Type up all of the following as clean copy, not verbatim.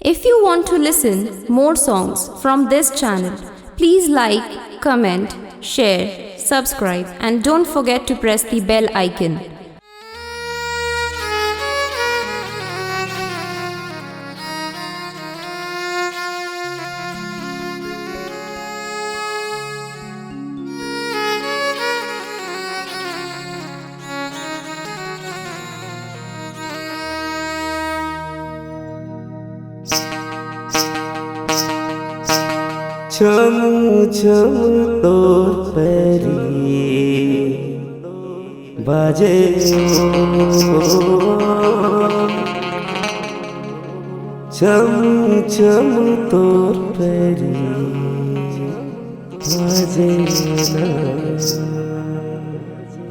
If you want to listen more songs from this channel, please like, comment, share, subscribe, and don't forget to press the bell icon. छम छम तोर पैरी बाजे छम छम तोर पैरी बाजे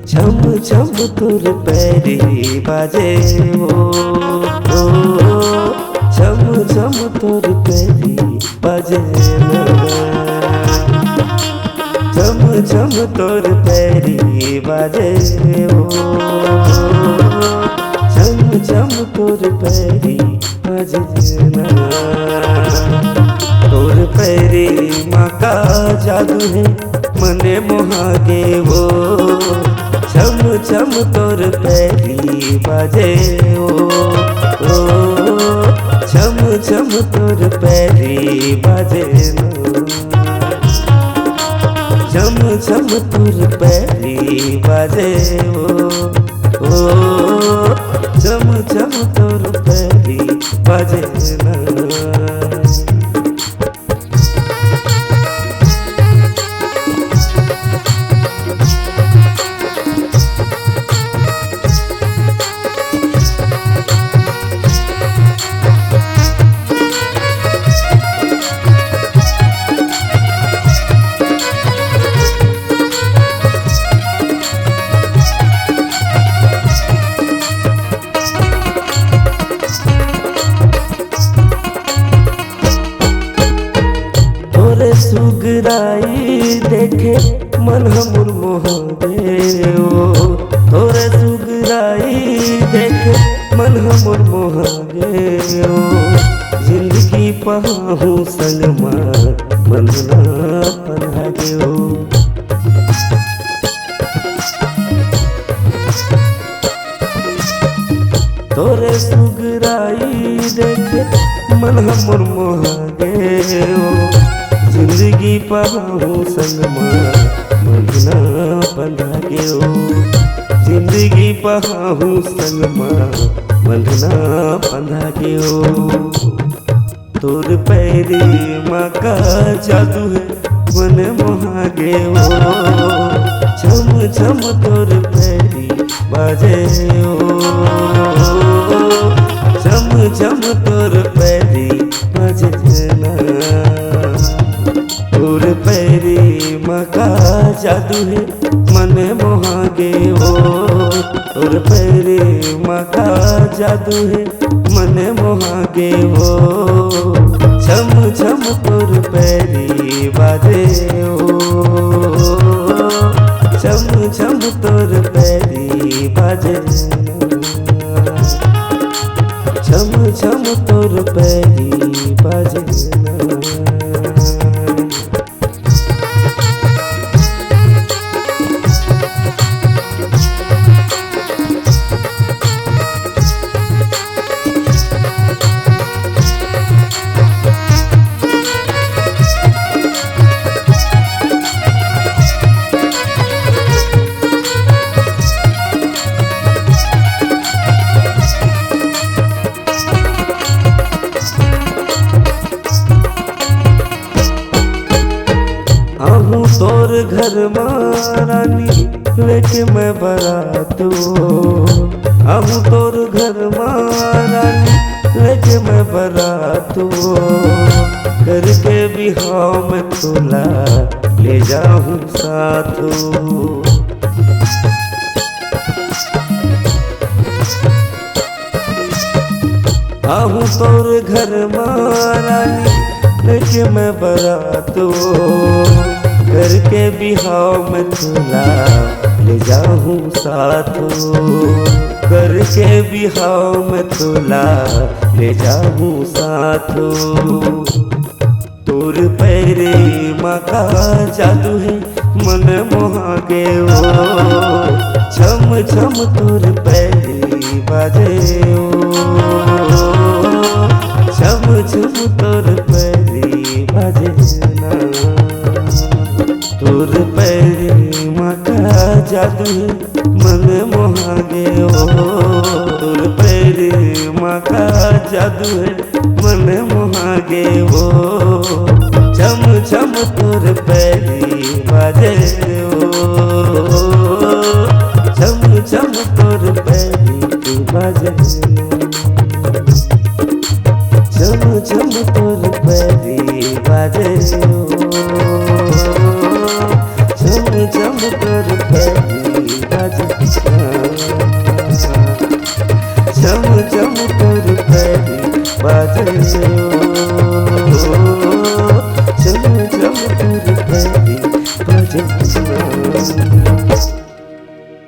छम छम तोर पैरी बाजे छम छम तोर पैरी बाजे छम छम तोर पैरी बाजे छम छम तोर पैरी बाजे तोर पैरी माँ का जादू है मने मोहागे वो छम छम तोर पैरी बाजे छम छम तोर पैरी बाजे छम छम तोर पैरी बाजे छम छम तोर पैरी बाजे सुगराई देखे मन हमर मोहागे तोरे सुगराई देखे मन हमर मोहागे जिंदगी पहाहू संग मन ना पनागे तोरे सुगराई देखे मन हमर मोहागे जिंदगी पहाहू संग मना बंधा जिंदगी पहाहू संग मना बंधा तोर पैरी माँ का जादू है मन मोहागे छम छम तोर पैरी बाजे छम छम तोर पैरी बाजे तोर पैरी माँ का जादू है मन मोहागे तोर पैरी माँ का जादू है मन मोहागे छम छम तोर पैरी बाजे छम छम तोर पैरी बाजे छम छम तोर पैरी बाजे तोर घर मारानी लेके मैं बरातो आहू तोर घर मारानी लेके मैं बरातो करके बिहाव में तोला ले जाऊं साथो आहू तोर घर मारानी लेके मैं बरातो करके बिहाव में थोड़ा ले जाऊं साथ हो, करके बिहाव में थोड़ा ले जाऊं साथ हो। तोर पैरे माँ का जादू है मन मोहा के ओ, छम छम तोर पैरी बाजे ओ, छम छम तोर पैरी बाजे ना। तोर पैरी माँ का जादू है मन मोहा गे ओ, तोर पैरी माँ का जादू है मन मोहा गे ओ, छम छम तोर पैरी बाजे ओ, छम छम तोर पैरी बाजे, छम छम तोर पैरी बाजे ओ, छम छम तोर पैरी बाजे, छम छम तोर पैरी बाजे ओ, छम छम तोर पैरी बाजे।